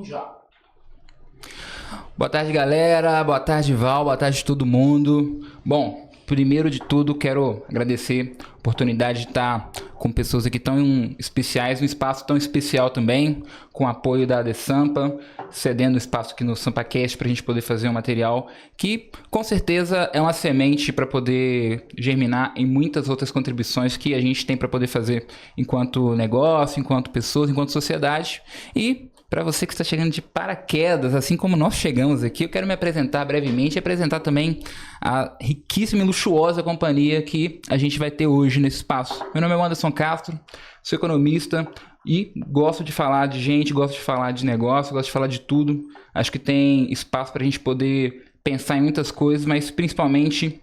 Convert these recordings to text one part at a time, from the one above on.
já. Boa tarde, galera. Boa tarde, Val. Boa tarde, todo mundo. Bom, primeiro de tudo, quero agradecer a oportunidade de estar com pessoas aqui tão especiais, um espaço tão especial também, com o apoio da Sampa, cedendo espaço aqui no SampaCast para a gente poder fazer um material que, com certeza, é uma semente para poder germinar em muitas outras contribuições que a gente tem para poder fazer enquanto negócio, enquanto pessoas, enquanto sociedade. E para você que está chegando de paraquedas, assim como nós chegamos aqui, eu quero me apresentar brevemente e apresentar também a riquíssima e luxuosa companhia que a gente vai ter hoje nesse espaço. Meu nome é Anderson Castro, sou economista e gosto de falar de gente, gosto de falar de negócio, gosto de falar de tudo. Acho que tem espaço para a gente poder pensar em muitas coisas, mas principalmente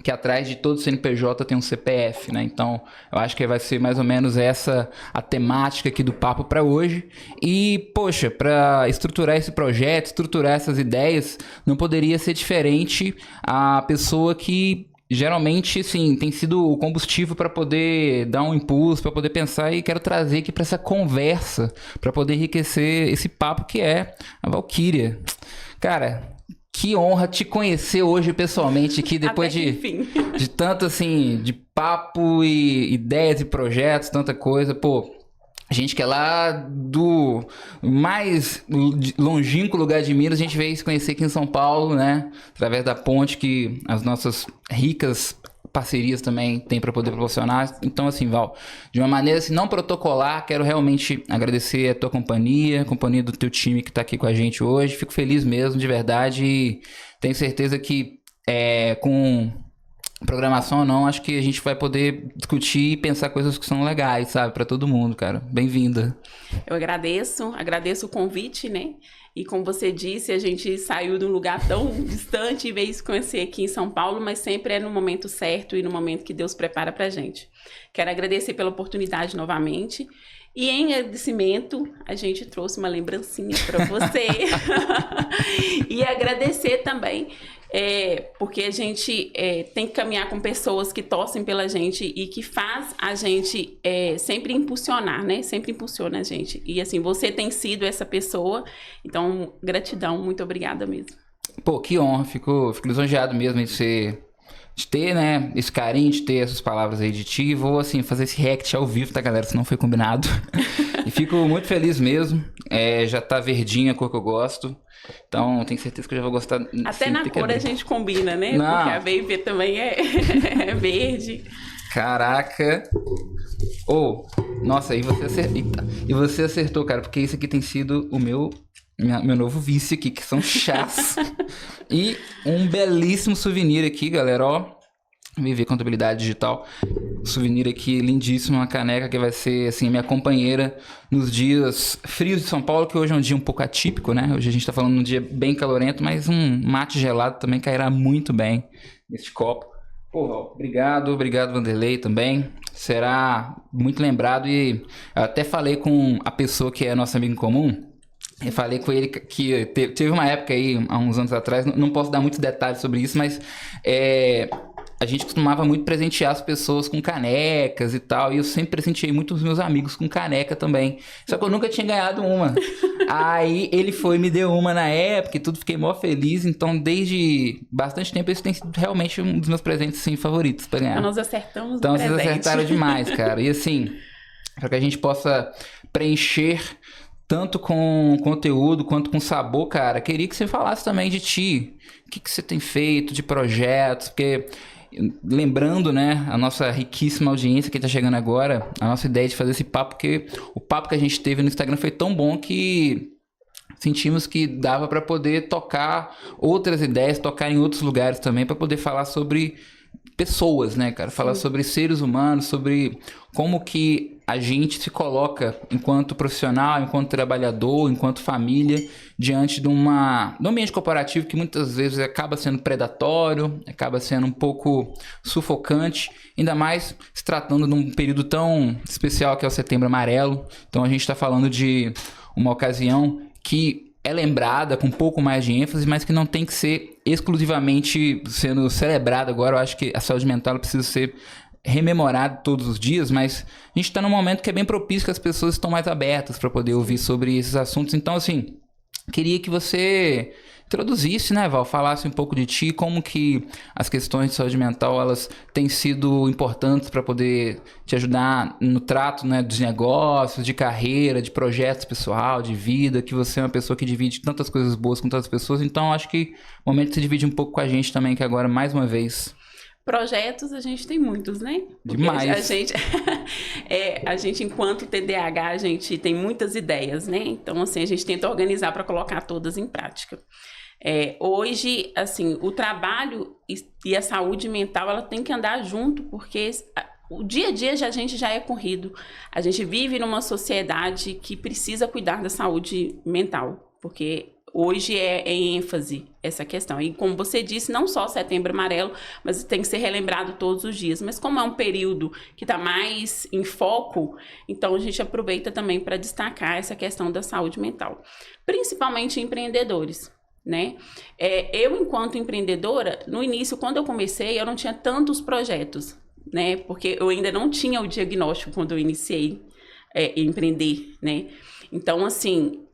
que atrás de todo CNPJ tem um CPF, né? Então, eu acho que vai ser mais ou menos essa a temática aqui do papo para hoje. E, poxa, para estruturar esse projeto, estruturar essas ideias, não poderia ser diferente a pessoa que geralmente, sim, tem sido o combustível para poder dar um impulso, para poder pensar, e quero trazer aqui para essa conversa, para poder enriquecer esse papo que é a Valquíria. Cara, que honra te conhecer hoje pessoalmente aqui, depois de tanto assim, de papo e ideias e projetos, tanta coisa. Pô, gente que é lá do mais longínquo lugar de Minas, a gente veio se conhecer aqui em São Paulo, né? Através da ponte que as nossas ricas parcerias também tem para poder proporcionar. Então, assim, Val, de uma maneira assim, não protocolar, quero realmente agradecer a tua companhia, a companhia do teu time que tá aqui com a gente hoje. Fico feliz mesmo, de verdade, e tenho certeza que com programação ou não, acho que a gente vai poder discutir e pensar coisas que são legais, sabe, para todo mundo, cara. Bem-vinda. Eu agradeço o convite, né? E como você disse, a gente saiu de um lugar tão distante e veio se conhecer aqui em São Paulo, mas sempre é no momento certo e no momento que Deus prepara pra gente. Quero agradecer pela oportunidade novamente. E em agradecimento, a gente trouxe uma lembrancinha para você. E agradecer também, porque a gente tem que caminhar com pessoas que torcem pela gente e que faz a gente sempre impulsionar, né? Sempre impulsiona a gente. E assim, você tem sido essa pessoa. Então, gratidão, muito obrigada mesmo. Pô, que honra, fico lisonjeado mesmo de ter, né, esse carinho, de ter essas palavras aí de ti. Vou, assim, fazer esse react ao vivo, tá, galera? Se não foi combinado. E fico muito feliz mesmo. Já tá verdinha a cor que eu gosto. Então, tenho certeza que eu já vou gostar. Até sim, na cor a gente combina, né? Não. Porque a Vape também é verde. Caraca. Nossa, e você acertou, cara, porque isso aqui tem sido o meu novo vício aqui, que são chás. E um belíssimo souvenir aqui, galera, ó. Viver Contabilidade Digital. Souvenir aqui lindíssimo, uma caneca que vai ser, assim, minha companheira nos dias frios de São Paulo, que hoje é um dia um pouco atípico, né? Hoje a gente tá falando de um dia bem calorento, mas um mate gelado também cairá muito bem neste copo. Pô, obrigado, Vanderlei também. Será muito lembrado, e eu até falei com a pessoa que é nosso amigo em comum. Eu falei com ele que teve uma época aí, há uns anos atrás, não posso dar muitos detalhes sobre isso, mas a gente costumava muito presentear as pessoas com canecas e tal, e eu sempre presenteei muito os meus amigos com caneca também. Só que eu nunca tinha ganhado uma. Aí ele foi e me deu uma na época e tudo, fiquei mó feliz. Então, desde bastante tempo, esse tem sido realmente um dos meus presentes, assim, favoritos pra ganhar. Então, nós acertamos Então, o presente. vocês acertaram demais, cara. E assim, para que a gente possa preencher tanto com conteúdo quanto com sabor, cara, queria que você falasse também de ti. O que você tem feito de projetos, porque lembrando, né, a nossa riquíssima audiência que está chegando agora, a nossa ideia de fazer esse papo, porque o papo que a gente teve no Instagram foi tão bom que sentimos que dava para poder tocar outras ideias, tocar em outros lugares também, para poder falar sobre pessoas, né, cara? Falar sobre seres humanos, sobre como que a gente se coloca enquanto profissional, enquanto trabalhador, enquanto família, diante de um ambiente corporativo que muitas vezes acaba sendo predatório, acaba sendo um pouco sufocante, ainda mais se tratando de um período tão especial que é o Setembro Amarelo. Então a gente está falando de uma ocasião que é lembrada com um pouco mais de ênfase, mas que não tem que ser exclusivamente sendo celebrada agora. Eu acho que a saúde mental precisa ser rememorada todos os dias, mas a gente está num momento que é bem propício, que as pessoas estão mais abertas para poder ouvir sobre esses assuntos. Então, assim, queria que você introduzisse, né, Val, falasse um pouco de ti, como que as questões de saúde mental, elas têm sido importantes para poder te ajudar no trato, né, dos negócios, de carreira, de projetos pessoal, de vida, que você é uma pessoa que divide tantas coisas boas com tantas pessoas, então acho que o momento de você dividir um pouco com a gente também, que agora, mais uma vez... Projetos a gente tem muitos, né? Porque Demais. A gente, enquanto TDAH, a gente tem muitas ideias, né? Então, assim, a gente tenta organizar para colocar todas em prática. Hoje, assim, o trabalho e a saúde mental, ela tem que andar junto, porque o dia a dia a gente já é corrido. A gente vive numa sociedade que precisa cuidar da saúde mental, porque hoje é em ênfase essa questão. E como você disse, não só Setembro Amarelo, mas tem que ser relembrado todos os dias. Mas como é um período que está mais em foco, então a gente aproveita também para destacar essa questão da saúde mental. Principalmente empreendedores, né? Eu, enquanto empreendedora, no início, quando eu comecei, eu não tinha tantos projetos, né? Porque eu ainda não tinha o diagnóstico quando eu iniciei empreender, né? Então, assim,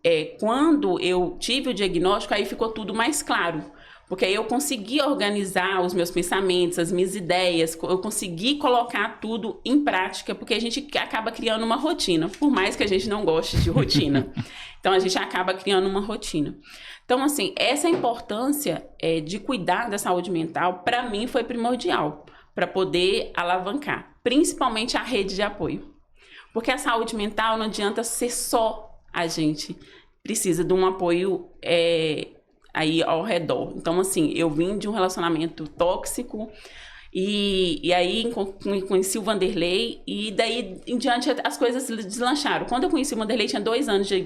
quando eu tive o diagnóstico, aí ficou tudo mais claro. Porque aí eu consegui organizar os meus pensamentos, as minhas ideias, eu consegui colocar tudo em prática, porque a gente acaba criando uma rotina, por mais que a gente não goste de rotina. Então, a gente acaba criando uma rotina. Então, assim, essa importância de cuidar da saúde mental, para mim, foi primordial, para poder alavancar, principalmente a rede de apoio. Porque a saúde mental não adianta ser só a gente, precisa de um apoio aí ao redor. Então, assim, eu vim de um relacionamento tóxico e aí conheci o Vanderlei e daí em diante as coisas deslancharam. Quando eu conheci o Vanderlei, tinha 2 anos de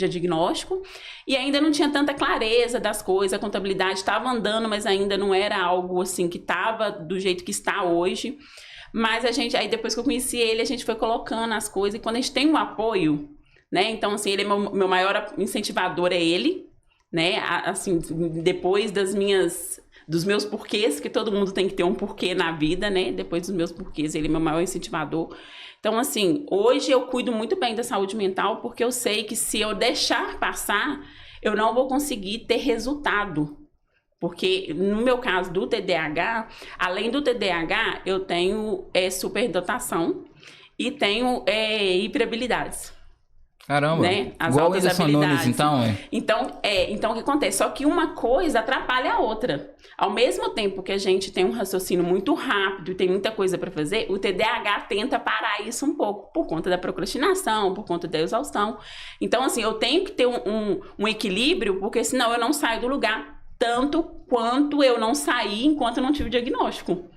diagnóstico e ainda não tinha tanta clareza das coisas, a contabilidade estava andando, mas ainda não era algo assim que estava do jeito que está hoje. Mas aí depois que eu conheci ele, a gente foi colocando as coisas, e quando a gente tem um apoio, né? Então, assim, ele é meu maior incentivador, é ele, né? Assim, depois dos meus porquês, que todo mundo tem que ter um porquê na vida, né? Depois dos meus porquês, ele é meu maior incentivador. Então, assim, hoje eu cuido muito bem da saúde mental, porque eu sei que se eu deixar passar, eu não vou conseguir ter resultado. Porque no meu caso do TDAH, além do TDAH, eu tenho superdotação e tenho hiperabilidades. Caramba, né? As igual altas Whindersson habilidades. Nunes, então, Então, o que acontece? Só que uma coisa atrapalha a outra. Ao mesmo tempo que a gente tem um raciocínio muito rápido e tem muita coisa para fazer, o TDAH tenta parar isso um pouco, por conta da procrastinação, por conta da exaustão. Então, assim, eu tenho que ter um equilíbrio, porque senão eu não saio do lugar, tanto quanto eu não saí enquanto eu não tive o diagnóstico.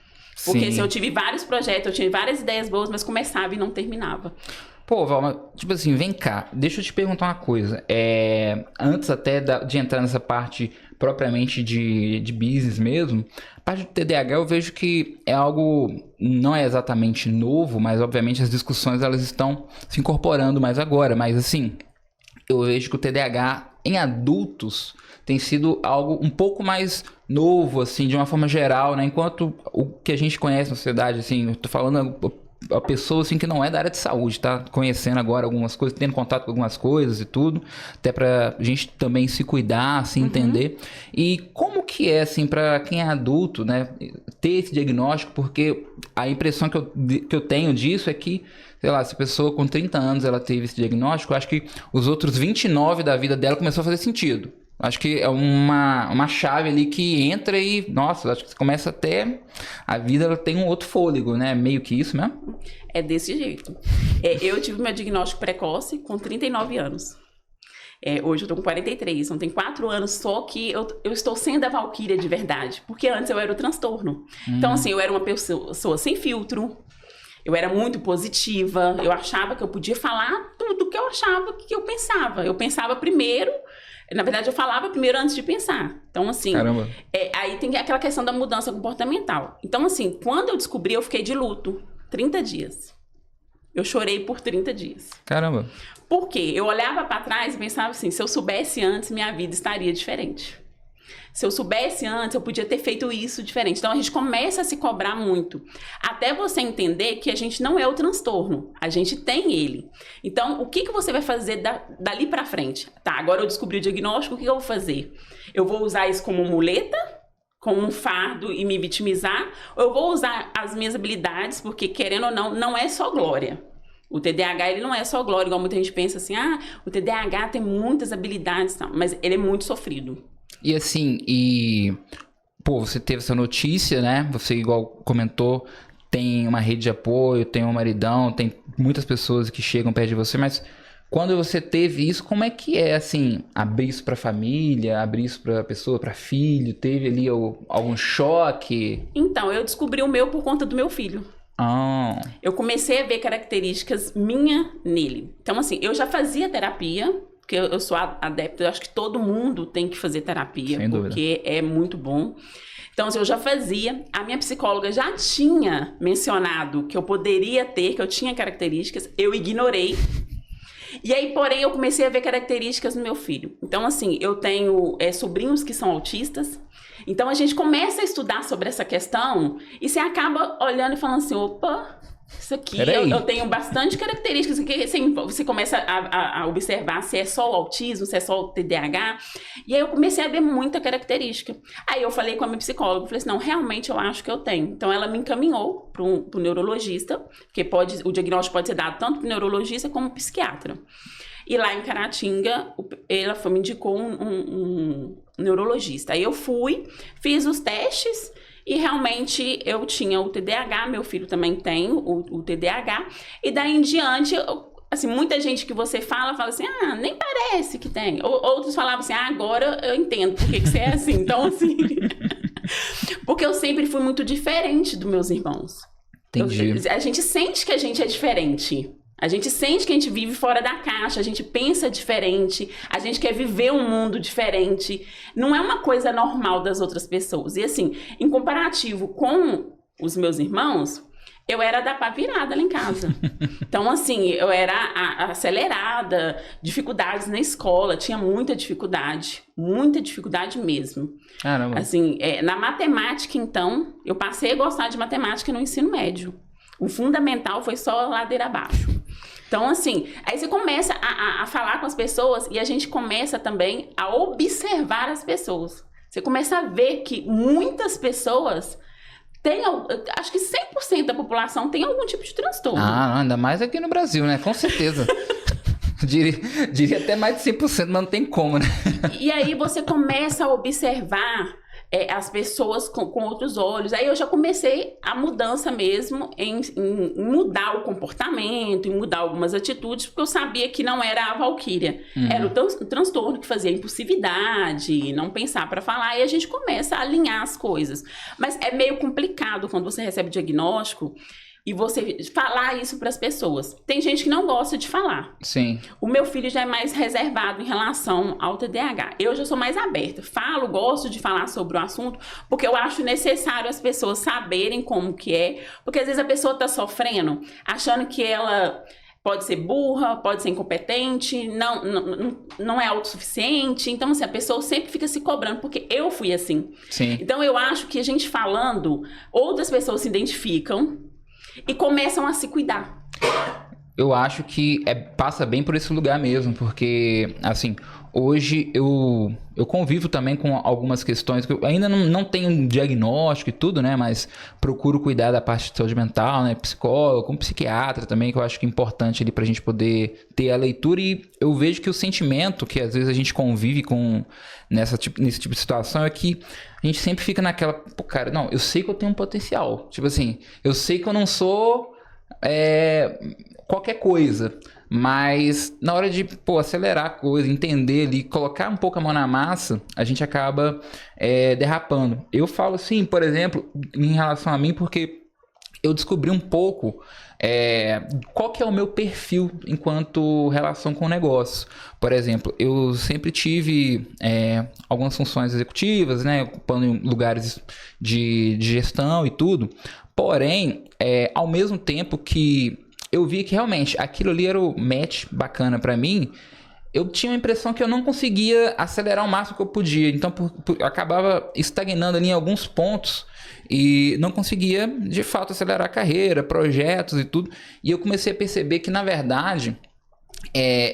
Porque Sim. se eu tive vários projetos, eu tive várias ideias boas, mas começava e não terminava. Pô, Val, mas, tipo assim, vem cá, deixa eu te perguntar uma coisa. Antes até de entrar nessa parte propriamente de business mesmo, a parte do TDAH eu vejo que é algo, não é exatamente novo, mas obviamente as discussões elas estão se incorporando mais agora. Mas assim, eu vejo que o TDAH em adultos tem sido algo um pouco mais novo, assim, de uma forma geral, né? Enquanto o que a gente conhece na sociedade, assim, eu tô falando a pessoa assim que não é da área de saúde, tá conhecendo agora algumas coisas, tendo contato com algumas coisas e tudo, até pra gente também se cuidar, se entender. E como que é, assim, pra quem é adulto, né, ter esse diagnóstico? Porque a impressão que eu tenho disso é que, sei lá, se a pessoa com 30 anos ela teve esse diagnóstico, eu acho que os outros 29 da vida dela começou a fazer sentido. Acho que é uma chave ali que entra e, nossa, acho que começa até... A vida ela tem um outro fôlego, né? Meio que isso mesmo? É desse jeito. Eu tive meu diagnóstico precoce com 39 anos. Hoje eu tô com 43, então tem 4 anos só que eu estou sendo a Valquíria de verdade. Porque antes eu era o transtorno. Então, assim, eu era uma pessoa sem filtro. Eu era muito positiva. Eu achava que eu podia falar tudo que eu achava, que eu pensava. Eu pensava primeiro... Na verdade, eu falava primeiro antes de pensar. Então, assim... Caramba. Aí tem aquela questão da mudança comportamental. Então, assim, quando eu descobri, eu fiquei de luto. 30 dias. Eu chorei por 30 dias. Caramba. Por quê? Eu olhava para trás e pensava assim, se eu soubesse antes, minha vida estaria diferente. Se eu soubesse antes, eu podia ter feito isso diferente. Então, a gente começa a se cobrar muito. Até você entender que a gente não é o transtorno. A gente tem ele. Então, o que você vai fazer dali pra frente? Tá, agora eu descobri o diagnóstico, o que eu vou fazer? Eu vou usar isso como muleta? Como um fardo e me vitimizar? Ou eu vou usar as minhas habilidades? Porque, querendo ou não, não é só glória. O TDAH, ele não é só glória, igual muita gente pensa assim, o TDAH tem muitas habilidades, mas ele é muito sofrido. E assim, pô, você teve essa notícia, né? Você, igual comentou, tem uma rede de apoio, tem um maridão, tem muitas pessoas que chegam perto de você, mas quando você teve isso, como é que é, assim, abrir isso pra família, abrir isso pra pessoa, pra filho? Teve ali algum choque? Então, eu descobri o meu por conta do meu filho. Eu comecei a ver características minha nele. Então, assim, eu já fazia terapia, porque eu sou adepta, eu acho que todo mundo tem que fazer terapia, porque é muito bom. Então, assim, eu já fazia. A minha psicóloga já tinha mencionado que eu poderia ter, que eu tinha características, eu ignorei. E aí, porém, eu comecei a ver características no meu filho. Então, assim, eu tenho sobrinhos que são autistas. Então, a gente começa a estudar sobre essa questão e você acaba olhando e falando assim, opa, isso aqui, eu tenho bastante características. Que assim, você começa a observar se é só o autismo, se é só o TDAH. E aí, eu comecei a ver muita característica. Aí, eu falei com a minha psicóloga, falei assim, não, realmente eu acho que eu tenho. Então, ela me encaminhou para o neurologista, porque o diagnóstico pode ser dado tanto para o neurologista como para o psiquiatra. E lá em Caratinga, ela me indicou um neurologista. Aí eu fui, fiz os testes e realmente eu tinha o TDAH, meu filho também tem o TDAH. E daí em diante, assim, muita gente que você fala assim, nem parece que tem. Outros falavam assim, agora eu entendo por que você é assim. Então, assim, porque eu sempre fui muito diferente dos meus irmãos. Entendi. A gente sente que a gente é diferente. A gente sente que a gente vive fora da caixa, a gente pensa diferente, a gente quer viver um mundo diferente. Não é uma coisa normal das outras pessoas. E assim, em comparativo com os meus irmãos, eu era da pá virada lá em casa. Então, assim, eu era acelerada, dificuldades na escola, tinha muita dificuldade mesmo. Caramba. Assim, na matemática, então, eu passei a gostar de matemática no ensino médio. O fundamental foi só ladeira abaixo. Então, assim, aí você começa a falar com as pessoas e a gente começa também a observar as pessoas. Você começa a ver que muitas pessoas têm, acho que 100% da população tem algum tipo de transtorno. Ainda mais aqui no Brasil, né? Com certeza. diria até mais de 100%, mas não tem como, né? E aí você começa a observar as pessoas com outros olhos. Aí eu já comecei a mudança mesmo em mudar o comportamento, em mudar algumas atitudes, porque eu sabia que não era a Valquíria. Era o transtorno que fazia impulsividade, não pensar para falar, e a gente começa a alinhar as coisas. Mas é meio complicado quando você recebe o diagnóstico e você falar isso para as pessoas. Tem gente que não gosta de falar. Sim. O meu filho já é mais reservado em relação ao TDAH. Eu já sou mais aberta. Gosto de falar sobre o assunto, porque eu acho necessário as pessoas saberem como que é. Porque às vezes a pessoa está sofrendo, achando que ela pode ser burra, pode ser incompetente, não é autossuficiente. Então, assim, a pessoa sempre fica se cobrando, porque eu fui assim. Sim. Então, eu acho que a gente falando, outras pessoas se identificam e começam a se cuidar. Eu acho que passa bem por esse lugar mesmo, porque, assim, hoje eu convivo também com algumas questões que eu ainda não tenho um diagnóstico e tudo, né? Mas procuro cuidar da parte de saúde mental, né? Psicólogo, com psiquiatra também, que eu acho que é importante ali pra gente poder ter a leitura. E eu vejo que o sentimento que às vezes a gente convive nesse tipo de situação é que a gente sempre fica naquela, pô, cara, não, eu sei que eu tenho um potencial. Tipo assim, eu sei que eu não sou qualquer coisa. Mas na hora de acelerar a coisa, entender ali, colocar um pouco a mão na massa, a gente acaba derrapando. Eu falo assim, por exemplo, em relação a mim, porque eu descobri um pouco qual que é o meu perfil enquanto relação com o negócio. Por exemplo, eu sempre tive algumas funções executivas, né, ocupando lugares de gestão e tudo. Porém, ao mesmo tempo que eu vi que realmente aquilo ali era o match bacana pra mim, eu tinha a impressão que eu não conseguia acelerar o máximo que eu podia. Então, eu acabava estagnando ali em alguns pontos e não conseguia, de fato, acelerar a carreira, projetos e tudo. E eu comecei a perceber que, na verdade,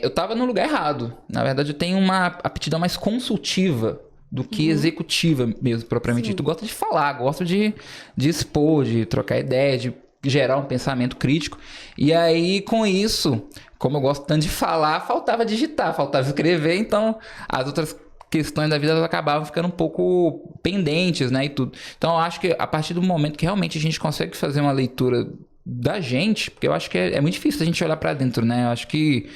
eu estava no lugar errado. Na verdade, eu tenho uma aptidão mais consultiva do que executiva mesmo, propriamente dito. Gosto de falar, gosto de expor, de trocar ideia, de gerar um pensamento crítico. E aí, com isso, como eu gosto tanto de falar, faltava digitar, faltava escrever, então as outras questões da vida elas acabavam ficando um pouco pendentes, né, e tudo. Então, eu acho que a partir do momento que realmente a gente consegue fazer uma leitura da gente, porque eu acho que é muito difícil a gente olhar para dentro, né? Eu acho que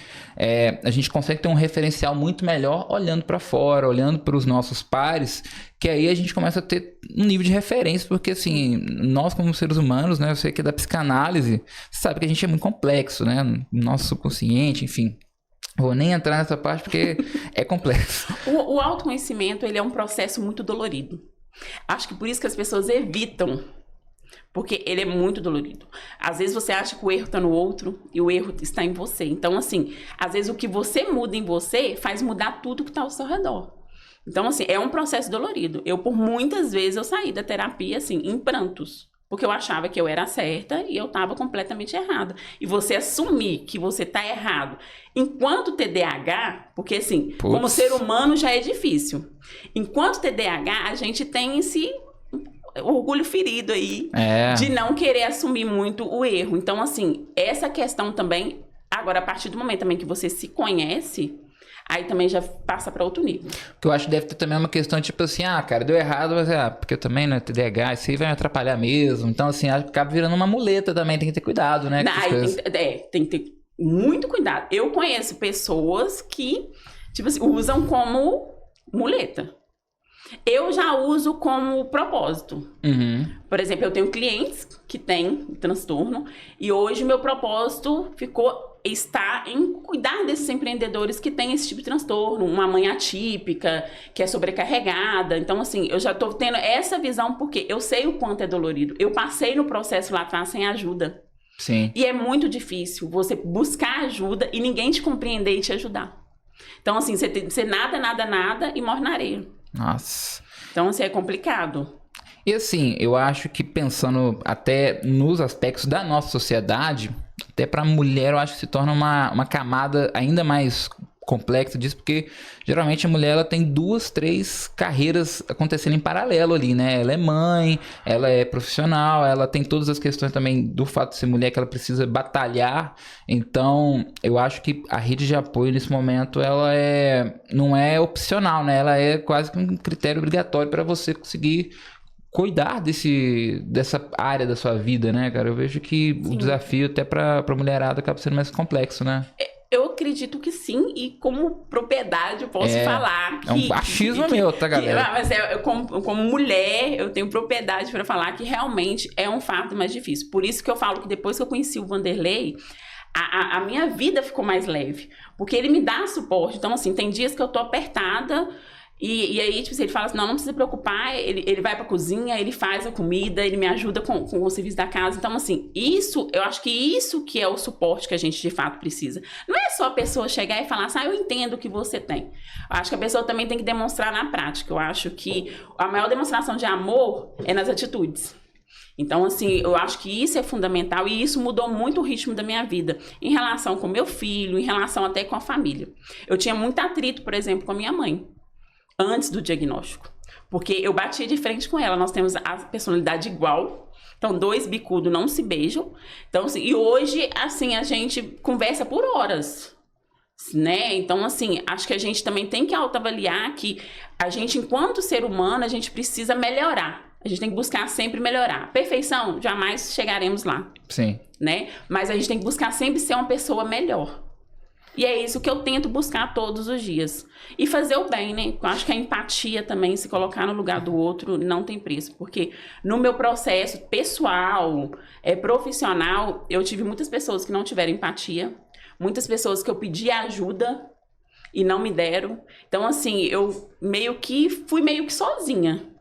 a gente consegue ter um referencial muito melhor olhando para fora, olhando para os nossos pares, que aí a gente começa a ter um nível de referência, porque assim, nós como seres humanos, né? Eu sei que é da psicanálise, você sabe que a gente é muito complexo, né? Nosso subconsciente, enfim. Vou nem entrar nessa parte porque é complexo. O autoconhecimento, ele é um processo muito dolorido. Acho que por isso que as pessoas evitam, porque ele é muito dolorido. Às vezes você acha que o erro está no outro e o erro está em você. Então, assim, às vezes o que você muda em você faz mudar tudo que está ao seu redor. Então, assim, é um processo dolorido. Por muitas vezes, eu saí da terapia, assim, em prantos. Porque eu achava que eu era certa e eu estava completamente errada. E você assumir que você está errado enquanto TDAH, porque assim, como ser humano já é difícil. Enquanto TDAH, a gente tem esse orgulho ferido aí de não querer assumir muito o erro. Então, assim, essa questão também, agora, a partir do momento também que você se conhece, aí também já passa para outro nível. Porque eu acho que deve ter também uma questão tipo assim, cara, deu errado, mas porque eu também, né, TDAH, isso aí vai me atrapalhar mesmo. Então, assim, acaba virando uma muleta também, tem que ter cuidado, né? Tem que ter muito cuidado. Eu conheço pessoas que, tipo assim, usam como muleta. Eu já uso como propósito. Por exemplo, eu tenho clientes que têm transtorno e hoje meu propósito está em cuidar desses empreendedores que têm esse tipo de transtorno, uma mãe atípica, que é sobrecarregada. Então, assim, eu já estou tendo essa visão porque eu sei o quanto é dolorido. Eu passei no processo lá atrás sem ajuda. Sim. E é muito difícil você buscar ajuda e ninguém te compreender e te ajudar. Então, assim, você nada e morre na areia. Nossa. Então, assim, é complicado. E assim, eu acho que pensando até nos aspectos da nossa sociedade, até para a mulher eu acho que se torna uma camada ainda mais complexa disso, porque geralmente a mulher ela tem 2, 3 carreiras acontecendo em paralelo ali, né? Ela é mãe, ela é profissional, ela tem todas as questões também do fato de ser mulher que ela precisa batalhar. Então, eu acho que a rede de apoio nesse momento ela não é opcional, né? Ela é quase que um critério obrigatório para você conseguir cuidar dessa área da sua vida, né, cara? Eu vejo que o desafio até pra mulherada acaba sendo mais complexo, né? Eu acredito que sim, e como propriedade eu posso falar que... É um achismo meu, tá, galera? Mas como mulher, eu tenho propriedade para falar que realmente é um fato mais difícil. Por isso que eu falo que depois que eu conheci o Vanderlei, a minha vida ficou mais leve. Porque ele me dá suporte. Então, assim, tem dias que eu tô apertada... E aí, tipo, ele fala assim, não precisa se preocupar, ele vai pra cozinha, ele faz a comida, ele me ajuda com o serviço da casa. Então, assim, eu acho que isso que é o suporte que a gente, de fato, precisa. Não é só a pessoa chegar e falar assim, eu entendo o que você tem. Eu acho que a pessoa também tem que demonstrar na prática. Eu acho que a maior demonstração de amor é nas atitudes. Então, assim, eu acho que isso é fundamental e isso mudou muito o ritmo da minha vida. Em relação com meu filho, em relação até com a família. Eu tinha muito atrito, por exemplo, com a minha mãe. Antes do diagnóstico, porque eu batia de frente com ela, nós temos a personalidade igual, então 2 bicudos não se beijam, então assim, e hoje, assim, a gente conversa por horas, né, então assim, acho que a gente também tem que autoavaliar que a gente, enquanto ser humano, a gente precisa melhorar, a gente tem que buscar sempre melhorar, perfeição, jamais chegaremos lá, sim, né, mas a gente tem que buscar sempre ser uma pessoa melhor. E é isso que eu tento buscar todos os dias. E fazer o bem, né? Eu acho que a empatia também, se colocar no lugar do outro, não tem preço. Porque no meu processo pessoal, profissional, eu tive muitas pessoas que não tiveram empatia. Muitas pessoas que eu pedi ajuda e não me deram. Então, assim, eu fui meio que sozinha.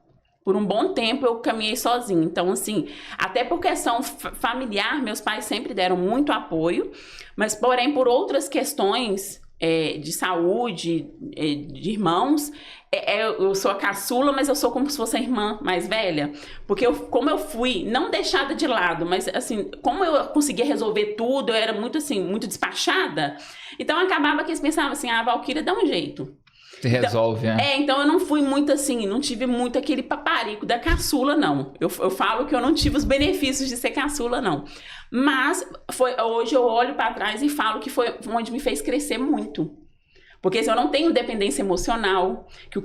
Por um bom tempo eu caminhei sozinha. Então, assim, até por questão familiar, meus pais sempre deram muito apoio, mas, porém, por outras questões, de saúde, de irmãos, eu sou a caçula, mas eu sou como se fosse a irmã mais velha. Porque como eu fui, não deixada de lado, mas assim, como eu conseguia resolver tudo, eu era muito assim, muito despachada. Então acabava que eles pensavam assim, a Valquíria dá um jeito. Se resolve, né? Então eu não fui muito assim, não tive muito aquele paparico da caçula, não. Eu falo que eu não tive os benefícios de ser caçula, não. Mas hoje eu olho para trás e falo que foi onde me fez crescer muito. Porque se eu não tenho dependência emocional, que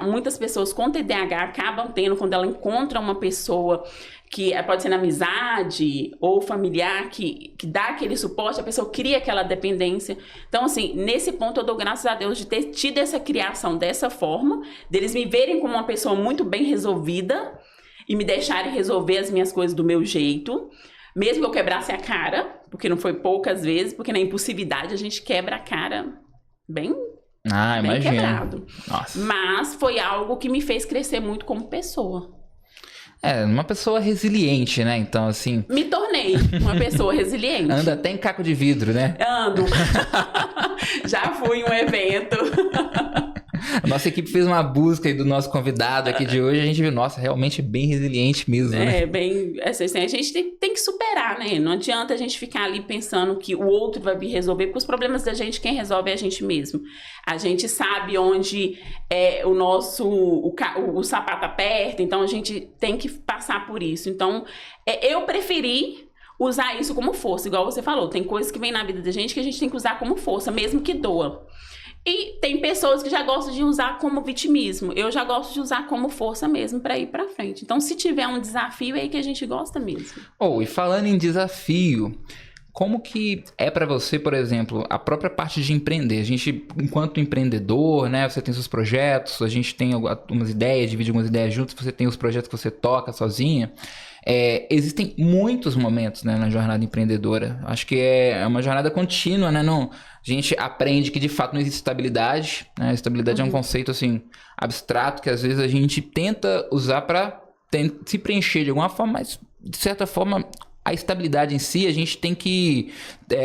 muitas pessoas com TDAH acabam tendo quando ela encontra uma pessoa que pode ser na amizade ou familiar, que dá aquele suporte, a pessoa cria aquela dependência. Então, assim, nesse ponto eu dou graças a Deus de ter tido essa criação dessa forma, deles me verem como uma pessoa muito bem resolvida e me deixarem resolver as minhas coisas do meu jeito, mesmo que eu quebrasse a cara, porque não foi poucas vezes, porque na impulsividade a gente quebra a cara bem quebrado. Nossa. Mas foi algo que me fez crescer muito como pessoa. Uma pessoa resiliente, né? Então, assim... Me tornei uma pessoa resiliente. Anda até em caco de vidro, né? Ando. Já fui em um evento. A nossa equipe fez uma busca aí do nosso convidado aqui de hoje. A gente viu, nossa, realmente bem resiliente mesmo, né? Assim, a gente tem que superar, né? Não adianta a gente ficar ali pensando que o outro vai vir resolver, porque os problemas da gente, quem resolve é a gente mesmo. A gente sabe onde o sapato aperta, então a gente tem que passar por isso. Então, eu preferi usar isso como força, igual você falou. Tem coisas que vem na vida da gente que a gente tem que usar como força, mesmo que doa. E tem pessoas que já gostam de usar como vitimismo. Eu já gosto de usar como força mesmo para ir para frente. Então, se tiver um desafio, é aí que a gente gosta mesmo. E falando em desafio, como que é para você, por exemplo, a própria parte de empreender? A gente, enquanto empreendedor, né, você tem seus projetos, a gente tem algumas ideias, divide algumas ideias juntos, você tem os projetos que você toca sozinha. Existem muitos momentos, né, na jornada empreendedora. Acho que é uma jornada contínua, né? A gente aprende que de fato não existe estabilidade, né? Estabilidade é um conceito assim abstrato que às vezes a gente tenta usar para se preencher de alguma forma, mas de certa forma a estabilidade em si a gente tem que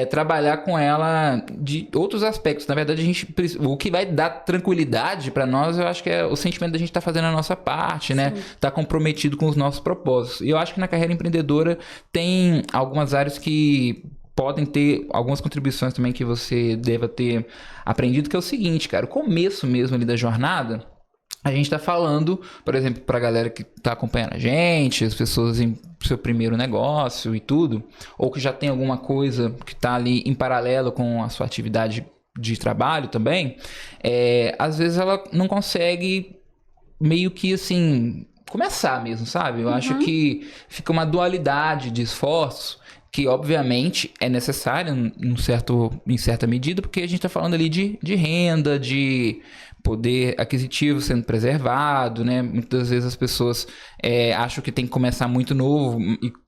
trabalhar com ela de outros aspectos. Na verdade, o que vai dar tranquilidade para nós, eu acho que é o sentimento da gente estar fazendo a nossa parte, né? Tá comprometido com os nossos propósitos. E eu acho que na carreira empreendedora tem algumas áreas que podem ter algumas contribuições também que você deva ter aprendido, que é o seguinte, cara, o começo mesmo ali da jornada, a gente tá falando, por exemplo, pra galera que tá acompanhando a gente, as pessoas em seu primeiro negócio e tudo, ou que já tem alguma coisa que tá ali em paralelo com a sua atividade de trabalho também, às vezes ela não consegue meio que assim, começar mesmo, sabe? Eu acho que fica uma dualidade de esforços que obviamente é necessária em certa medida, porque a gente está falando ali de renda, de poder aquisitivo sendo preservado, né? Muitas vezes as pessoas acham que tem que começar muito novo,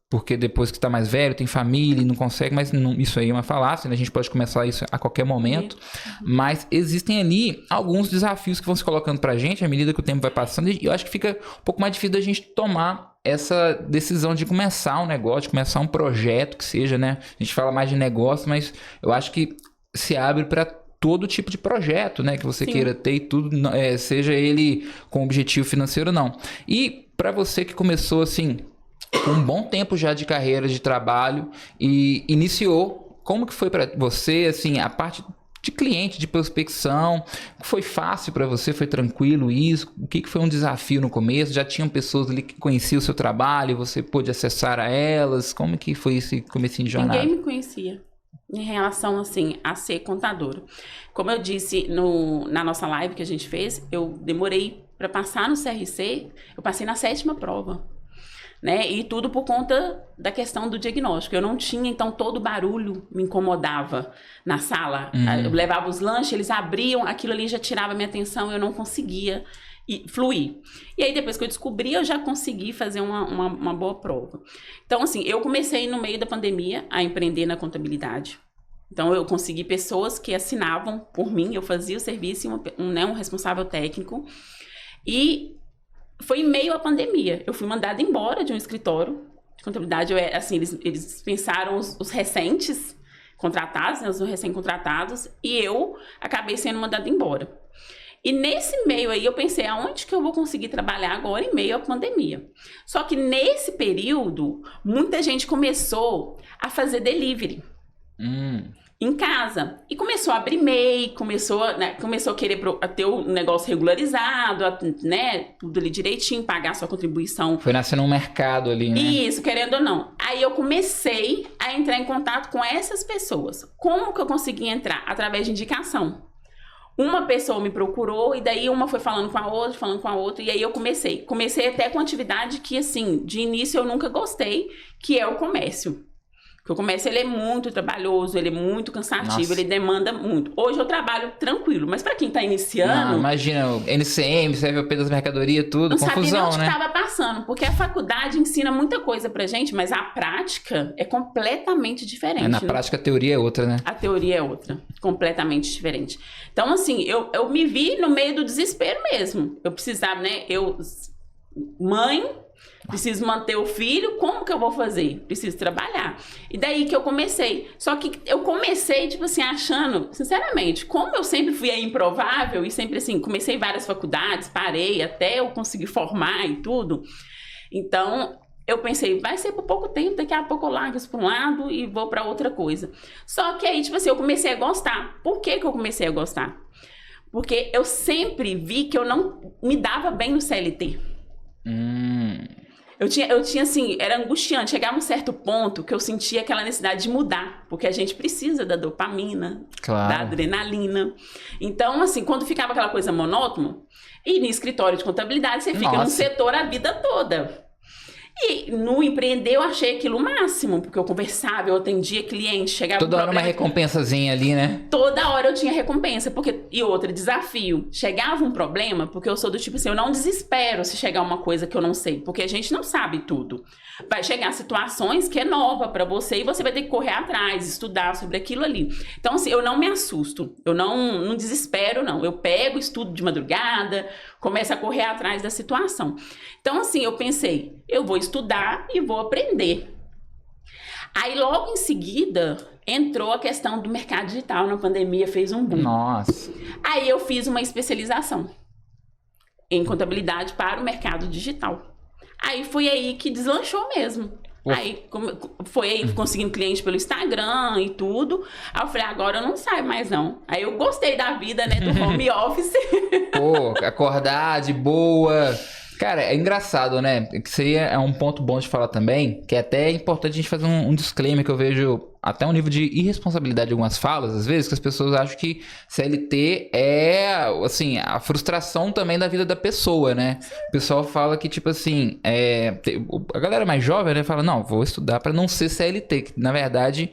porque depois que está mais velho, tem família e não consegue, mas isso aí é uma falácia, né? A gente pode começar isso a qualquer momento, mas existem ali alguns desafios que vão se colocando pra gente à medida que o tempo vai passando, e eu acho que fica um pouco mais difícil da gente tomar essa decisão de começar um negócio, de começar um projeto que seja, né? A gente fala mais de negócio, mas eu acho que se abre para todo tipo de projeto, né? Que você queira ter e tudo, seja ele com objetivo financeiro ou não. E para você que começou assim, com um bom tempo já de carreira, de trabalho e iniciou, como que foi para você, assim, a parte de cliente, de prospecção? Foi fácil para você? Foi tranquilo isso? O que foi um desafio no começo? Já tinham pessoas ali que conheciam o seu trabalho, você pôde acessar a elas? Como que foi esse comecinho de jornada? Ninguém me conhecia em relação, assim, a ser contadora. Como eu disse na nossa live que a gente fez, eu demorei para passar no CRC, eu passei na 7ª prova. Né? E tudo por conta da questão do diagnóstico. Eu não tinha, então todo barulho me incomodava na sala. Eu levava os lanches, eles abriam, aquilo ali já tirava minha atenção, eu não conseguia fluir. E aí depois que eu descobri, eu já consegui fazer uma boa prova. Então assim, eu comecei no meio da pandemia a empreender na contabilidade. Então eu consegui pessoas que assinavam por mim, eu fazia o serviço e um responsável técnico. E foi em meio à pandemia. Eu fui mandada embora de um escritório de contabilidade. Assim, eles pensaram os recentes contratados, né, os recém-contratados, e eu acabei sendo mandada embora. E nesse meio aí eu pensei, aonde que eu vou conseguir trabalhar agora em meio à pandemia? Só que nesse período, muita gente começou a fazer delivery. Em casa. E começou a abrir MEI, começou a querer ter o negócio regularizado, né? Tudo ali direitinho, pagar sua contribuição. Foi nascendo um mercado ali, né? Isso, querendo ou não. Aí eu comecei a entrar em contato com essas pessoas. Como que eu consegui entrar? Através de indicação. Uma pessoa me procurou e daí uma foi falando com a outra, e aí eu comecei. Comecei até com atividade que, assim, de início eu nunca gostei, que é o comércio. Porque o comércio, ele é muito trabalhoso, ele é muito cansativo, Nossa. Ele demanda muito. Hoje eu trabalho tranquilo, mas para quem tá iniciando... Não, imagina, o NCM, CFP das mercadorias, tudo, confusão, né? Não sabia onde estava passando, porque a faculdade ensina muita coisa pra gente, mas a prática é completamente diferente. Na prática a teoria é outra, né? A teoria é outra, completamente diferente. Então, assim, eu me vi no meio do desespero mesmo. Eu precisava, né, mãe... Preciso manter o filho, como que eu vou fazer? Preciso trabalhar. E daí que eu comecei. Só que eu comecei, tipo assim, achando, sinceramente, como eu sempre fui a improvável e sempre assim, comecei várias faculdades, parei até eu conseguir formar e tudo. Então, eu pensei, vai ser por pouco tempo, daqui a pouco eu largo isso para um lado e vou para outra coisa. Só que aí, tipo assim, eu comecei a gostar. Por que que eu comecei a gostar? Porque eu sempre vi que eu não me dava bem no CLT. Eu tinha assim, era angustiante. Chegava um certo ponto que eu sentia aquela necessidade de mudar, porque a gente precisa da dopamina, claro, da adrenalina. Então, assim, quando ficava aquela coisa monótona, e no escritório de contabilidade você fica num setor a vida toda. E no empreender eu achei aquilo o máximo, porque eu conversava, eu atendia cliente, chegava toda hora uma recompensazinha ali, né? Toda hora eu tinha recompensa, porque e outro desafio, chegava um problema, porque eu sou do tipo assim, eu não desespero se chegar uma coisa que eu não sei, porque a gente não sabe tudo. Vai chegar situações que é nova pra você e você vai ter que correr atrás, estudar sobre aquilo ali. Então assim, eu não me assusto, eu não desespero não, eu pego, estudo de madrugada, começo a correr atrás da situação. Então assim, eu pensei, eu vou estudar e vou aprender. Aí logo em seguida entrou a questão do mercado digital, na pandemia fez um boom. Nossa. Aí eu fiz uma especialização em contabilidade para o mercado digital. Aí foi aí que deslanchou mesmo. Aí foi aí conseguindo cliente pelo Instagram e tudo. Aí eu falei, agora eu não saio mais não. Aí eu gostei da vida, né, do home office. Pô, acordar de boa. Cara, é engraçado, né? Que isso aí é um ponto bom de falar também, que é até importante a gente fazer um disclaimer, que eu vejo até um nível de irresponsabilidade de algumas falas, às vezes, que as pessoas acham que CLT é, assim, a frustração também da vida da pessoa, né? O pessoal fala que, tipo assim, a galera mais jovem, né, fala, não, vou estudar pra não ser CLT, que na verdade...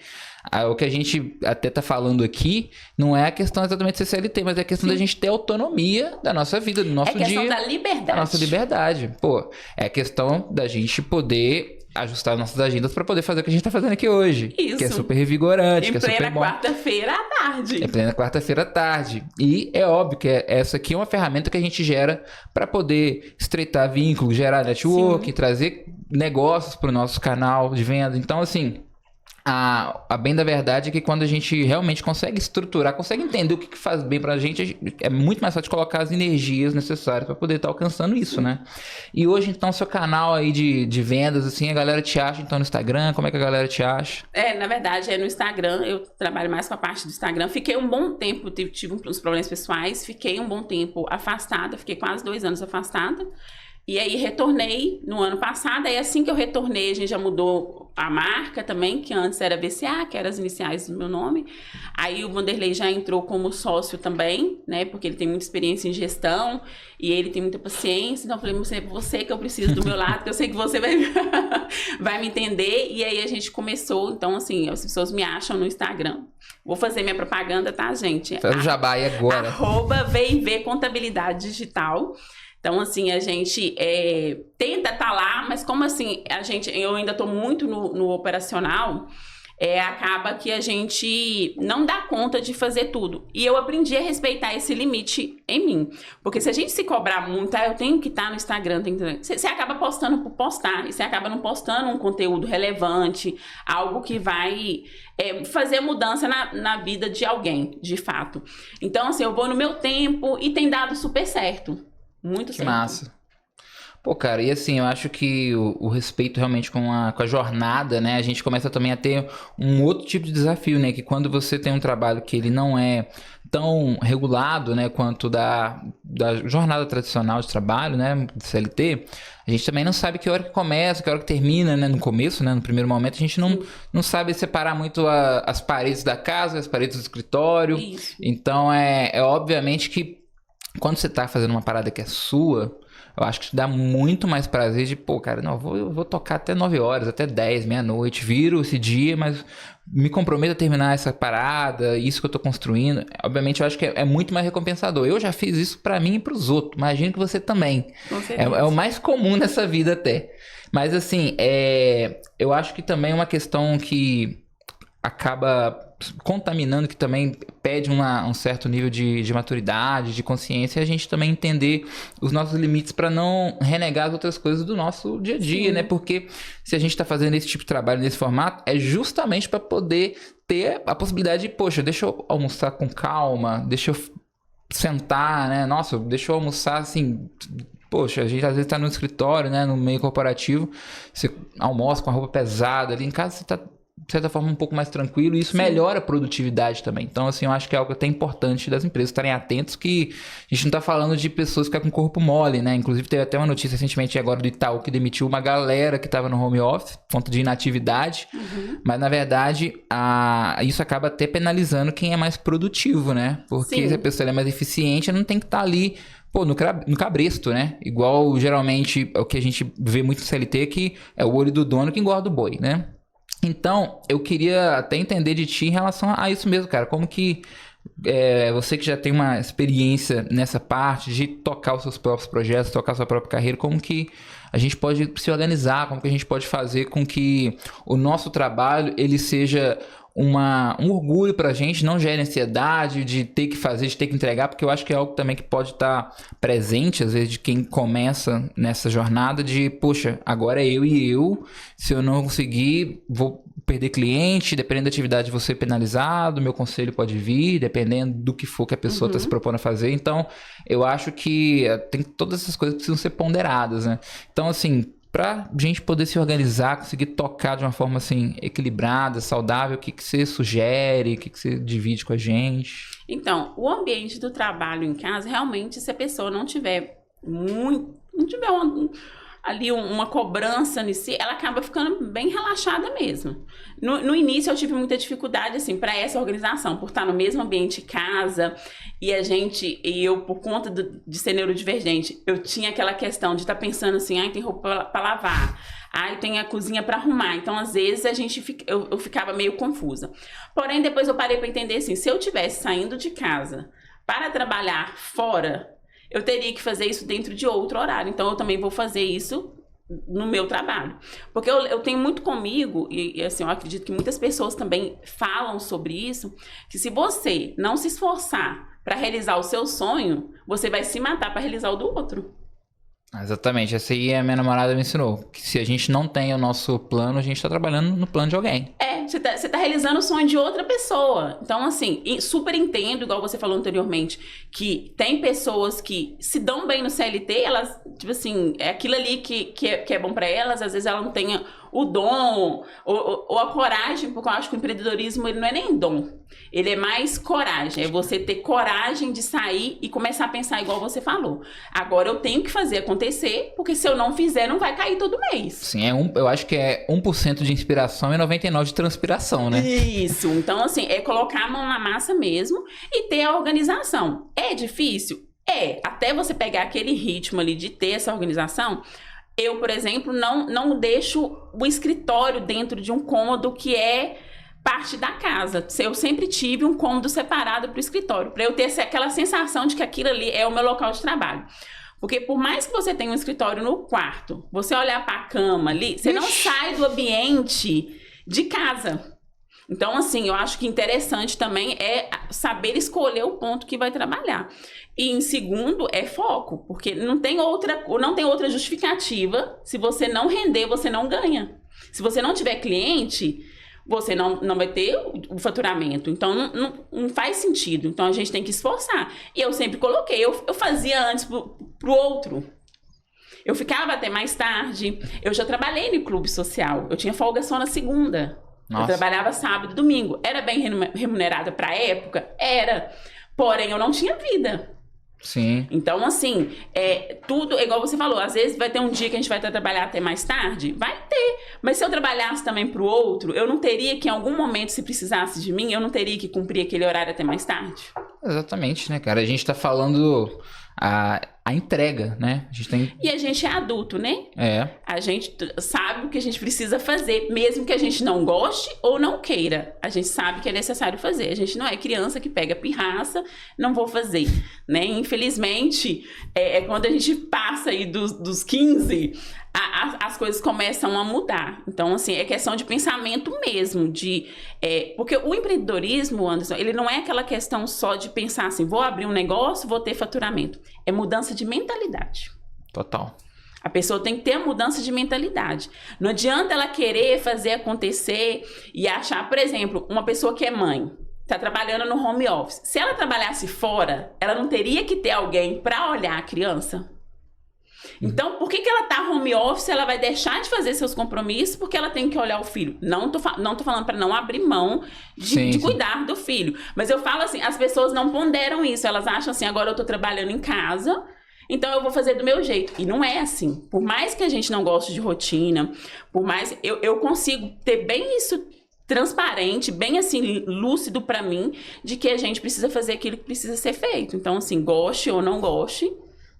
O que a gente até tá falando aqui não é a questão exatamente de ser CLT, mas é a questão da gente ter autonomia da nossa vida, do nosso dia. É a questão da liberdade. Da nossa liberdade. Pô, é a questão da gente poder ajustar nossas agendas para poder fazer o que a gente tá fazendo aqui hoje. Isso. Que é super revigorante, que é super bom. Em plena quarta-feira à tarde. É plena quarta-feira à tarde. E é óbvio que essa aqui é uma ferramenta que a gente gera para poder estreitar vínculos, gerar network, trazer negócios para o nosso canal de venda. Então, assim... A bem da verdade é que quando a gente realmente consegue estruturar, consegue entender o que faz bem pra gente, é muito mais fácil colocar as energias necessárias para poder estar alcançando isso, né? E hoje, então, seu canal aí de vendas, assim, a galera te acha, então, no Instagram? Como é que a galera te acha? Na verdade, é no Instagram. Eu trabalho mais com a parte do Instagram. Fiquei um bom tempo, tive uns problemas pessoais, fiquei um bom tempo afastada, fiquei quase 2 anos afastada. E aí retornei no ano passado, aí assim que eu retornei, a gente já mudou a marca também, que antes era VCA, que eram as iniciais do meu nome. Aí o Vanderlei já entrou como sócio também, né, porque ele tem muita experiência em gestão e ele tem muita paciência. Então eu falei, você que eu preciso do meu lado, que eu sei que você vai me entender. E aí a gente começou, então assim, as pessoas me acham no Instagram. Vou fazer minha propaganda, tá, gente? Faz o jabá aí agora. @VIV Contabilidade Digital. Então, assim, a gente tenta estar lá, mas como assim, eu ainda estou muito no operacional, acaba que a gente não dá conta de fazer tudo. E eu aprendi a respeitar esse limite em mim. Porque se a gente se cobrar muito, eu tenho que estar no Instagram, você acaba postando por postar, e você acaba não postando um conteúdo relevante, algo que vai fazer mudança na vida de alguém, de fato. Então, assim, eu vou no meu tempo e tem dado super certo. Muito certo. Que massa. Pô, cara, e assim, eu acho que o respeito realmente com a jornada, né? A gente começa também a ter um outro tipo de desafio, né? Que quando você tem um trabalho que ele não é tão regulado, né? Quanto da jornada tradicional de trabalho, né? De CLT, a gente também não sabe que hora que começa, que hora que termina, né? No começo, né? No primeiro momento, a gente não sabe separar muito as paredes da casa, as paredes do escritório. Isso. Então, é obviamente que quando você tá fazendo uma parada que é sua... Eu acho que te dá muito mais prazer de, pô, cara, não, eu vou tocar até 9 horas, até 10, meia-noite, viro esse dia, mas me comprometo a terminar essa parada, isso que eu tô construindo. Obviamente, eu acho que é muito mais recompensador. Eu já fiz isso pra mim e pros outros. Imagino que você também. Com certeza. É o mais comum nessa vida até. Mas, assim, eu acho que também é uma questão que acaba contaminando, que também pede um certo nível de maturidade, de consciência, e a gente também entender os nossos limites para não renegar as outras coisas do nosso dia a dia, Sim. né? Porque se a gente está fazendo esse tipo de trabalho nesse formato, é justamente para poder ter a possibilidade de, poxa, deixa eu almoçar com calma, deixa eu sentar, né? Nossa, deixa eu almoçar assim... Poxa, a gente às vezes tá no escritório, né? No meio corporativo, você almoça com a roupa pesada ali, em casa você tá de certa forma um pouco mais tranquilo, e isso melhora a produtividade também. Então, assim, eu acho que é algo até importante das empresas estarem atentos, que a gente não tá falando de pessoas que ficam com o corpo mole, né? Inclusive, teve até uma notícia recentemente agora do Itaú que demitiu uma galera que estava no home office, por conta de inatividade, mas na verdade, isso acaba até penalizando quem é mais produtivo, né? Porque se a pessoa é mais eficiente, ela não tem que estar ali... Pô, no cabresto, né? Igual, geralmente, o que a gente vê muito no CLT, que é o olho do dono que engorda o boi, né? Então, eu queria até entender de ti em relação a isso mesmo, cara. Como que você que já tem uma experiência nessa parte de tocar os seus próprios projetos, tocar a sua própria carreira, como que a gente pode se organizar, como que a gente pode fazer com que o nosso trabalho ele seja um orgulho pra gente, não gere ansiedade de ter que fazer, de ter que entregar, porque eu acho que é algo também que pode estar presente, às vezes, de quem começa nessa jornada de, poxa, agora é eu e eu, se eu não conseguir, vou perder cliente, dependendo da atividade vou ser penalizado, meu conselho pode vir, dependendo do que for que a pessoa está se propondo a fazer. Então, eu acho que tem todas essas coisas que precisam ser ponderadas, né? Então, assim, pra gente poder se organizar, conseguir tocar de uma forma assim equilibrada, saudável, o que você sugere, o que você divide com a gente? Então, o ambiente do trabalho em casa, realmente, se a pessoa não tiver uma cobrança em si, ela acaba ficando bem relaxada mesmo. No início eu tive muita dificuldade, assim, para essa organização, por estar no mesmo ambiente casa, e eu, por conta de ser neurodivergente, eu tinha aquela questão de estar pensando assim, tem roupa para lavar, tem a cozinha para arrumar. Então, às vezes, eu ficava meio confusa. Porém, depois eu parei para entender assim, se eu estivesse saindo de casa para trabalhar fora, eu teria que fazer isso dentro de outro horário. Então, eu também vou fazer isso no meu trabalho. Porque eu tenho muito comigo, e assim, eu acredito que muitas pessoas também falam sobre isso, que se você não se esforçar para realizar o seu sonho, você vai se matar para realizar o do outro. Exatamente, essa aí a minha namorada me ensinou, que se a gente não tem o nosso plano, a gente tá trabalhando no plano de alguém. Você tá realizando o sonho de outra pessoa. Então, assim, super entendo, igual você falou anteriormente, que tem pessoas que se dão bem no CLT, elas, tipo assim, é aquilo ali que é bom pra elas, às vezes ela não tem o dom ou a coragem, porque eu acho que o empreendedorismo ele não é nem dom, ele é mais coragem, é você ter coragem de sair e começar a pensar igual você falou. Agora eu tenho que fazer acontecer, porque se eu não fizer, não vai cair todo mês. Sim, eu acho que é 1% de inspiração e 99% de transpiração, né? Isso, então assim, é colocar a mão na massa mesmo e ter a organização. É difícil? Até você pegar aquele ritmo ali de ter essa organização. Eu, por exemplo, não deixo o escritório dentro de um cômodo que é parte da casa. Eu sempre tive um cômodo separado para o escritório, para eu ter aquela sensação de que aquilo ali é o meu local de trabalho. Porque por mais que você tenha um escritório no quarto, você olhar para a cama ali, você não sai do ambiente de casa. Então, assim, eu acho que interessante também é saber escolher o ponto que vai trabalhar. E em segundo, é foco, porque não tem outra justificativa. Se você não render, você não ganha. Se você não tiver cliente, você não vai ter o faturamento. Então, não faz sentido. Então, a gente tem que esforçar. E eu sempre coloquei, eu fazia antes pro outro. Eu ficava até mais tarde. Eu já trabalhei no clube social. Eu tinha folga só na segunda. Nossa. Eu trabalhava sábado e domingo. Era bem remunerada pra época? Era. Porém, eu não tinha vida. Sim. Então, assim, tudo, igual você falou, às vezes vai ter um dia que a gente vai trabalhar até mais tarde? Vai ter. Mas se eu trabalhasse também pro outro, eu não teria que, em algum momento, se precisasse de mim, eu não teria que cumprir aquele horário até mais tarde? Exatamente, né, cara? A gente tá falando a entrega, né? A gente tem... E a gente é adulto, né? É. A gente sabe o que a gente precisa fazer, mesmo que a gente não goste ou não queira. A gente sabe que é necessário fazer. A gente não é criança que pega pirraça, não vou fazer, né? Infelizmente, quando a gente passa aí dos 15... as coisas começam a mudar. Então, assim, é questão de pensamento mesmo, porque o empreendedorismo, Anderson, ele não é aquela questão só de pensar assim, vou abrir um negócio, vou ter faturamento. É mudança de mentalidade. Total. A pessoa tem que ter a mudança de mentalidade. Não adianta ela querer fazer acontecer e achar, por exemplo, uma pessoa que é mãe, está trabalhando no home office. Se ela trabalhasse fora, ela não teria que ter alguém para olhar a criança? Então, por que ela tá home office, ela vai deixar de fazer seus compromissos porque ela tem que olhar o filho? Não tô falando para não abrir mão de cuidar do filho. Mas eu falo assim, as pessoas não ponderam isso. Elas acham assim, agora eu tô trabalhando em casa, então eu vou fazer do meu jeito. E não é assim. Por mais que a gente não goste de rotina, por mais... Eu consigo ter bem isso transparente, bem assim, lúcido para mim, de que a gente precisa fazer aquilo que precisa ser feito. Então, assim, goste ou não goste,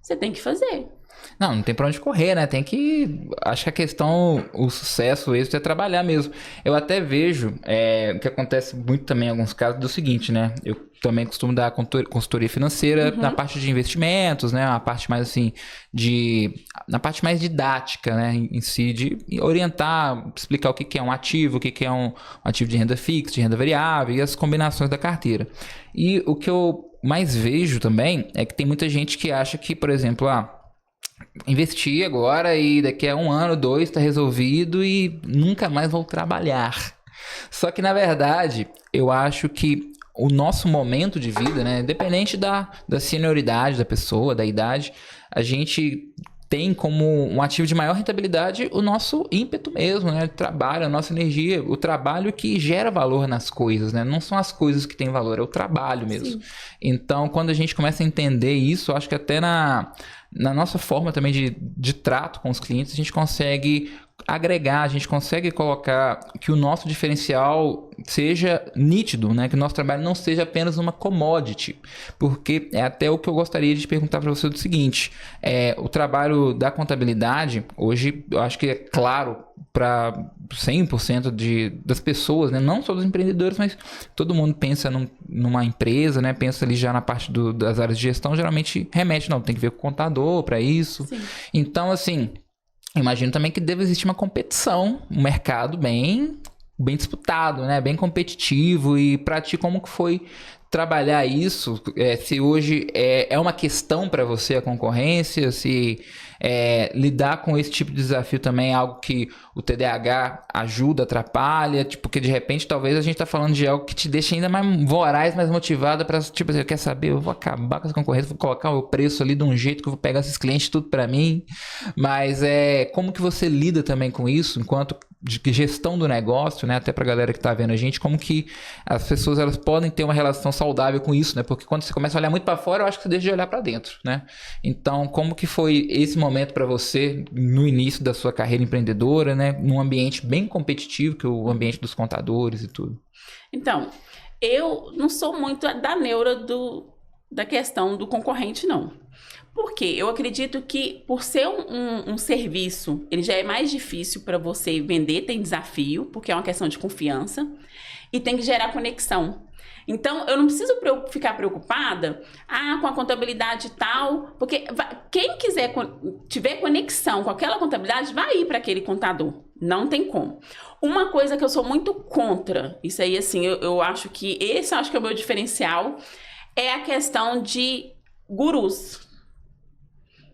você tem que fazer. Não tem pra onde correr, né? Tem que... Acho que a questão, o sucesso, o êxito é trabalhar mesmo. Eu até vejo, o que acontece muito também em alguns casos, do seguinte, né? Eu também costumo dar consultoria financeira na parte de investimentos, né? A parte mais assim, na parte mais didática, né? Em si, de orientar, explicar o que é um ativo, o que é um ativo de renda fixa, de renda variável e as combinações da carteira. E o que eu mais vejo também é que tem muita gente que acha que, por exemplo, investir agora e daqui a 1 ano, 2, tá resolvido e nunca mais vou trabalhar. Só que, na verdade, eu acho que o nosso momento de vida, né, independente da senioridade da pessoa, da idade, a gente tem como um ativo de maior rentabilidade o nosso ímpeto mesmo, né? O trabalho, a nossa energia, o trabalho que gera valor nas coisas, né? Não são as coisas que têm valor, é o trabalho mesmo. Sim. Então, quando a gente começa a entender isso, acho que até na nossa forma também de trato com os clientes, a gente consegue agregar, a gente consegue colocar que o nosso diferencial seja nítido, né? Que o nosso trabalho não seja apenas uma commodity, porque é até o que eu gostaria de perguntar para você do seguinte, o trabalho da contabilidade, hoje eu acho que é claro para 100% das pessoas, né? Não só dos empreendedores, mas todo mundo pensa numa empresa, né? Pensa ali já na parte das áreas de gestão, geralmente remete, não, tem que ver com o contador para isso. Sim. Então, assim, imagino também que deve existir uma competição, um mercado bem disputado, né? Bem competitivo. E para ti, como que foi trabalhar isso? Se hoje é uma questão para você a concorrência, se lidar com esse tipo de desafio também é algo que o TDAH ajuda, atrapalha, porque de repente talvez a gente tá falando de algo que te deixa ainda mais voraz, mais motivada para, tipo assim, quer saber, eu vou acabar com essa concorrência, vou colocar o preço ali de um jeito que eu vou pegar esses clientes tudo para mim, mas como que você lida também com isso, enquanto de gestão do negócio, né, até pra galera que tá vendo a gente, como que as pessoas elas podem ter uma relação saudável com isso, né, porque quando você começa a olhar muito para fora, eu acho que você deixa de olhar para dentro, né, então como que foi esse momento para você no início da sua carreira empreendedora, né, num ambiente bem competitivo, que é o ambiente dos contadores e tudo? Então, eu não sou muito da neura da questão do concorrente, não. Por quê? Eu acredito que por ser um serviço, ele já é mais difícil para você vender, tem desafio, porque é uma questão de confiança, e tem que gerar conexão. Então, eu não preciso ficar preocupada com a contabilidade tal, porque quem tiver conexão com aquela contabilidade vai ir para aquele contador. Não tem como. Uma coisa que eu sou muito contra, isso aí, assim, eu acho que esse é o meu diferencial, é a questão de gurus.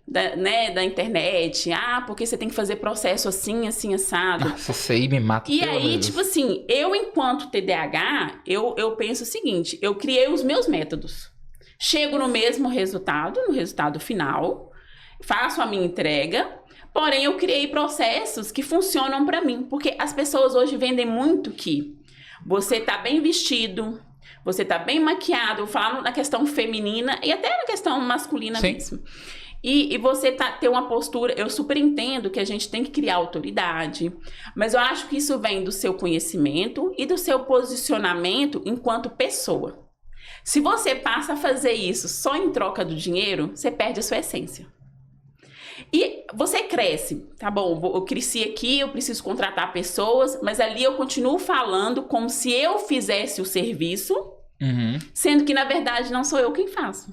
Da internet, porque você tem que fazer processo assim, assim, assado. Nossa, isso aí me mata. E aí, tipo assim, eu enquanto TDAH, eu penso o seguinte, eu criei os meus métodos. Chego no mesmo resultado, no resultado final, faço a minha entrega, porém eu criei processos que funcionam pra mim, porque as pessoas hoje vendem muito que você tá bem vestido, você tá bem maquiado, eu falo na questão feminina e até na questão masculina mesmo. E você ter uma postura, eu super entendo que a gente tem que criar autoridade, mas eu acho que isso vem do seu conhecimento e do seu posicionamento enquanto pessoa. Se você passa a fazer isso só em troca do dinheiro, você perde a sua essência. E você cresce, tá bom, eu cresci aqui, eu preciso contratar pessoas, mas ali eu continuo falando como se eu fizesse o serviço, sendo que na verdade não sou eu quem faço.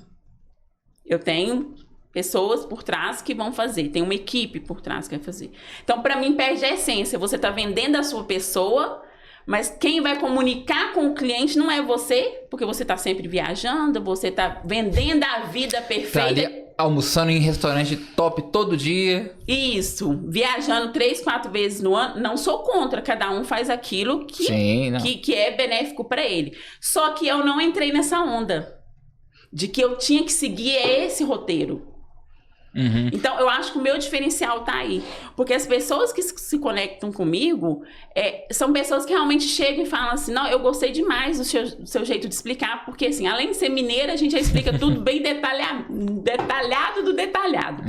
Eu tenho pessoas por trás que vão fazer. Tem uma equipe por trás que vai fazer. Então, para mim, perde a essência. Você está vendendo a sua pessoa, mas quem vai comunicar com o cliente não é você, porque você está sempre viajando, você está vendendo a vida perfeita. Tá ali almoçando em restaurante top todo dia. Isso. Viajando 3, 4 vezes no ano. Não sou contra. Cada um faz aquilo que é benéfico para ele. Só que eu não entrei nessa onda de que eu tinha que seguir esse roteiro. Então, eu acho que o meu diferencial tá aí. Porque as pessoas que se conectam comigo são pessoas que realmente chegam e falam assim, não, eu gostei demais do seu jeito de explicar, porque assim, além de ser mineira, a gente já explica tudo bem detalhado do detalhado.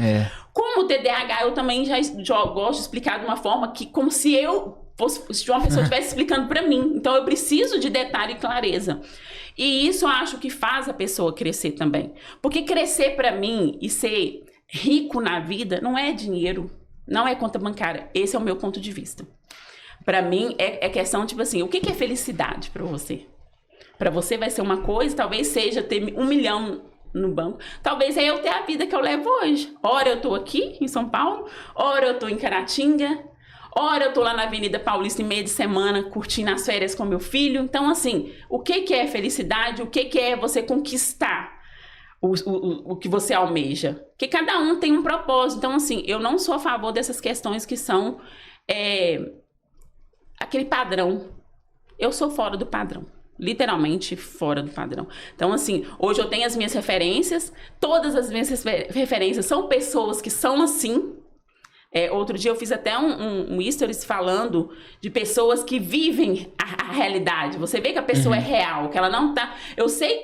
Como TDAH, eu também já gosto de explicar de uma forma que, como se uma pessoa estivesse explicando para mim. Então, eu preciso de detalhe e clareza. E isso eu acho que faz a pessoa crescer também. Porque crescer para mim e ser rico na vida não é dinheiro, não é conta bancária. Esse é o meu ponto de vista. Para mim, é questão, tipo assim, o que é felicidade para você? Para você vai ser uma coisa, talvez seja ter 1 milhão no banco. Talvez é eu ter a vida que eu levo hoje. Ora eu tô aqui em São Paulo, ora eu tô em Caratinga, ora eu tô lá na Avenida Paulista em meio de semana curtindo as férias com meu filho. Então, assim, o que é felicidade? O que é você conquistar o que você almeja? Porque cada um tem um propósito. Então, assim, eu não sou a favor dessas questões que são aquele padrão. Eu sou fora do padrão. Literalmente fora do padrão. Então, assim, hoje eu tenho as minhas referências. Todas as minhas referências são pessoas que são assim. Outro dia eu fiz até um stories falando de pessoas que vivem a realidade. Você vê que a pessoa é real, que ela não tá... Eu sei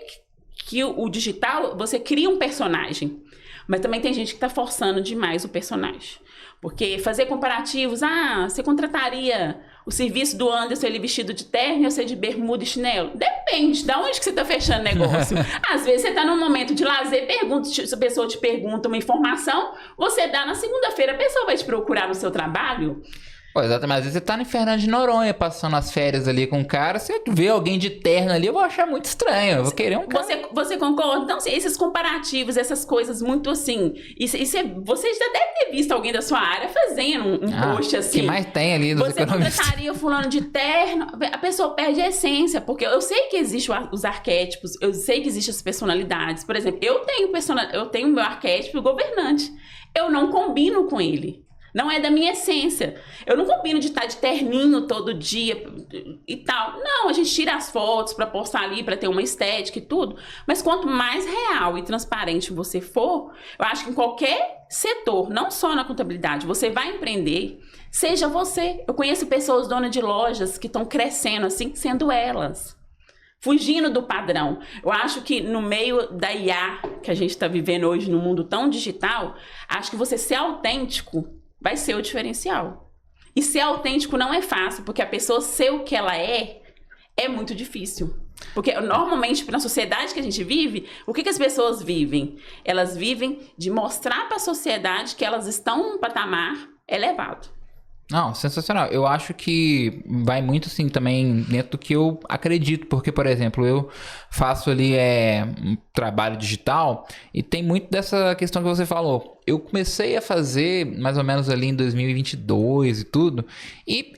que o digital, você cria um personagem, mas também tem gente que tá forçando demais o personagem. Porque fazer comparativos, você contrataria o serviço do Anderson, ele vestido de terno ou você de bermuda e chinelo? Depende, de onde que você tá fechando negócio. Às vezes você tá num momento de lazer, se a pessoa te pergunta uma informação, você dá na segunda-feira, a pessoa vai te procurar no seu trabalho. Pô, exatamente. Às vezes você tá em Fernando de Noronha passando as férias ali com um cara, você vê alguém de terno ali, eu vou achar muito estranho. Eu vou querer um cara. Você concorda? Então, assim, esses comparativos, essas coisas muito assim. Você já deve ter visto alguém da sua área fazendo um post assim. O que mais tem ali nos economistas? Você contrataria fulano de terno, a pessoa perde a essência, porque eu sei que existem os arquétipos, eu sei que existem as personalidades. Por exemplo, eu tenho meu arquétipo governante. Eu não combino com ele. Não é da minha essência. Eu não combino de estar de terninho todo dia e tal. Não, a gente tira as fotos para postar ali, para ter uma estética e tudo. Mas quanto mais real e transparente você for, eu acho que em qualquer setor, não só na contabilidade, você vai empreender, seja você. Eu conheço pessoas donas de lojas que estão crescendo assim, sendo elas. Fugindo do padrão. Eu acho que no meio da IA que a gente está vivendo hoje, no mundo tão digital, acho que você ser autêntico vai ser o diferencial. E ser autêntico não é fácil, porque a pessoa ser o que ela é muito difícil. Porque normalmente, na sociedade que a gente vive, o que as pessoas vivem? Elas vivem de mostrar para a sociedade que elas estão num patamar elevado. Não, sensacional. Eu acho que vai muito assim também dentro do que eu acredito, porque, por exemplo, eu faço ali um trabalho digital e tem muito dessa questão que você falou. Eu comecei a fazer mais ou menos ali em 2022 e tudo, e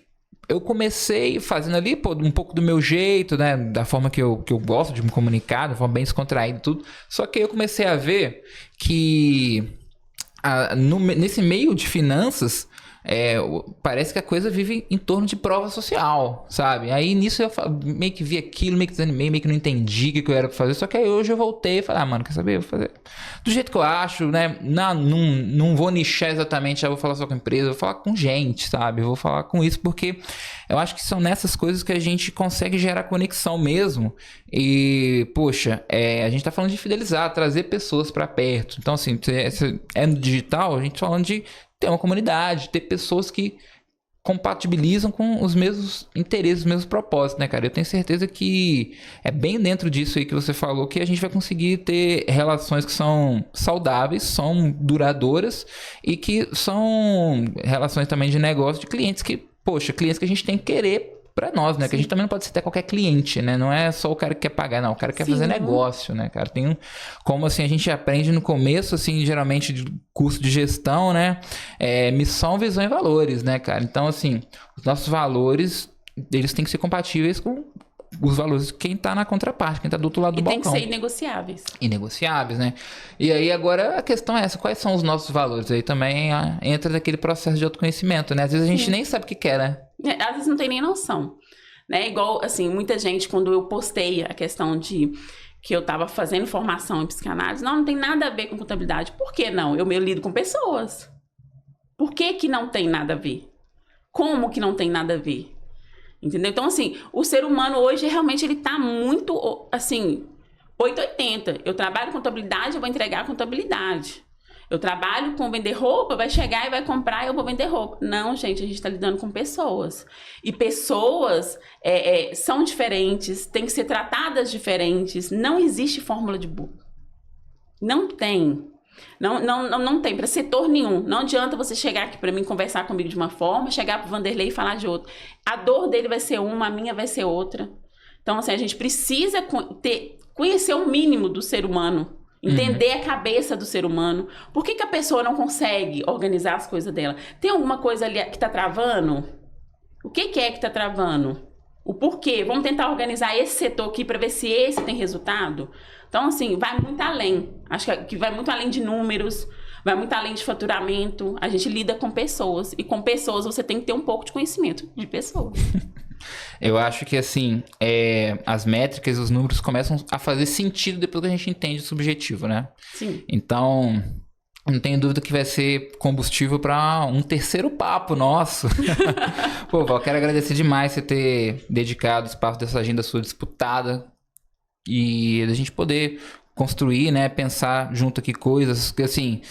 eu comecei fazendo ali pô, um pouco do meu jeito, né, da forma que eu gosto de me comunicar, de forma bem descontraída e tudo, só que eu comecei a ver que nesse meio de finanças, parece que a coisa vive em torno de prova social, sabe? Aí nisso eu meio que vi aquilo, meio que desanimei, meio que não entendi o que eu era pra fazer. Só que aí hoje eu voltei e falei, mano, quer saber? Eu vou fazer do jeito que eu acho, né? Não vou nichar exatamente, já vou falar só com empresa, vou falar com gente, sabe? Eu vou falar com isso porque eu acho que são nessas coisas que a gente consegue gerar conexão mesmo. E, poxa, a gente tá falando de fidelizar, trazer pessoas pra perto. Então, assim, no digital, a gente tá falando de ter uma comunidade, ter pessoas que compatibilizam com os mesmos interesses, os mesmos propósitos, né, cara? Eu tenho certeza que é bem dentro disso aí que você falou que a gente vai conseguir ter relações que são saudáveis, são duradouras e que são relações também de negócio de clientes que, poxa, clientes que a gente tem que querer pra nós, né? Sim. Que a gente também não pode citar qualquer cliente, né? Não é só o cara que quer pagar, não. O cara quer fazer negócio, né, cara? Tem como, assim, a gente aprende no começo, assim, geralmente de curso de gestão, né? Missão, visão e valores, né, cara? Então, assim, os nossos valores, eles têm que ser compatíveis com os valores de quem tá na contraparte, quem tá do outro lado do balcão. E tem que ser inegociáveis. Inegociáveis, né? E aí agora a questão é essa, quais são os nossos valores? Aí também entra naquele processo de autoconhecimento, né? Às vezes a gente nem sabe o que quer, né? Às vezes não tem nem noção, né? Igual, assim, muita gente, quando eu postei a questão de que eu tava fazendo formação em psicanálise, não tem nada a ver com contabilidade. Por que não? Eu lido com pessoas. Por que que não tem nada a ver? Como que não tem nada a ver? Entendeu? Então, assim, o ser humano hoje, realmente, ele tá muito, assim, 880. Eu trabalho com contabilidade, eu vou entregar contabilidade. Eu trabalho com vender roupa, vai chegar e vai comprar e eu vou vender roupa. Não, gente, a gente está lidando com pessoas. E pessoas são diferentes, têm que ser tratadas diferentes. Não existe fórmula de bolo. Não tem. Não tem para setor nenhum. Não adianta você chegar aqui para mim conversar comigo de uma forma, chegar para o Vanderlei e falar de outra. A dor dele vai ser uma, a minha vai ser outra. Então, assim, a gente precisa conhecer o mínimo do ser humano. Entender a cabeça do ser humano. Por que a pessoa não consegue organizar as coisas dela? Tem alguma coisa ali que tá travando? O que é que tá travando? O porquê? Vamos tentar organizar esse setor aqui para ver se esse tem resultado? Então, assim, vai muito além. Acho que vai muito além de números, vai muito além de faturamento. A gente lida com pessoas. E com pessoas você tem que ter um pouco de conhecimento de pessoas. Eu acho que, assim, as métricas, os números começam a fazer sentido depois que a gente entende o subjetivo, né? Sim. Então, não tenho dúvida que vai ser combustível para um terceiro papo nosso. Pô, Val, quero agradecer demais você ter dedicado o espaço dessa agenda sua disputada e a gente poder construir, né, pensar junto aqui coisas que, assim,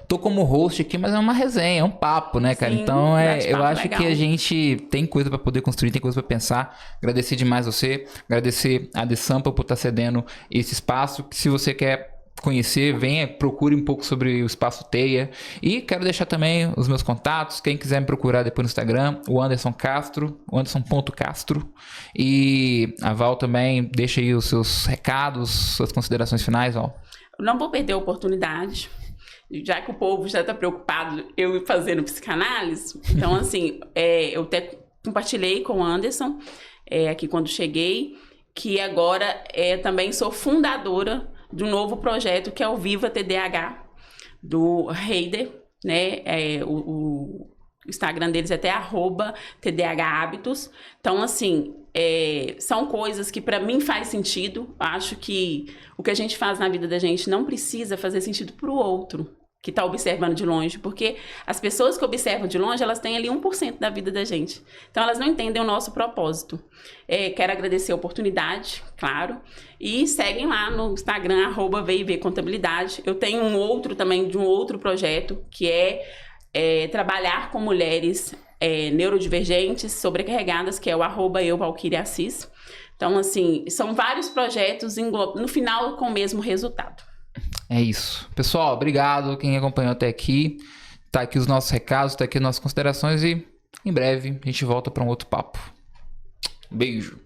tô como host aqui, mas é uma resenha, é um papo, né, cara? Sim, então, eu acho legal. Que a gente tem coisa pra poder construir, tem coisa pra pensar. Agradecer demais você, agradecer a The Sampa por estar cedendo esse espaço, que se você quer conhecer, venha, procure um pouco sobre o Espaço Teia. E quero deixar também os meus contatos, quem quiser me procurar depois no Instagram, o Anderson Castro, o Anderson.castro. E a Val também, deixa aí os seus recados, suas considerações finais, Val. Eu não vou perder a oportunidade, já que o povo já está preocupado eu fazendo psicanálise. Então, assim, eu até compartilhei com o Anderson, aqui quando cheguei, que agora também sou fundadora de um novo projeto que é o Viva TDAH, do Heider, né? O Instagram deles é até @TDAHhábitos. Então, assim, são coisas que para mim faz sentido. Acho que o que a gente faz na vida da gente não precisa fazer sentido para o outro que está observando de longe, porque as pessoas que observam de longe, elas têm ali 1% da vida da gente. Então, elas não entendem o nosso propósito. Quero agradecer a oportunidade, claro, e seguem lá no Instagram, @VIVContabilidade. Eu tenho um outro também, de um outro projeto, que é trabalhar com mulheres neurodivergentes, sobrecarregadas, que é o @EuValquíriaAssis. Então, assim, são vários projetos, no final, com o mesmo resultado. É isso. Pessoal, obrigado quem acompanhou até aqui. Tá aqui os nossos recados, tá aqui as nossas considerações e em breve a gente volta para um outro papo. Beijo.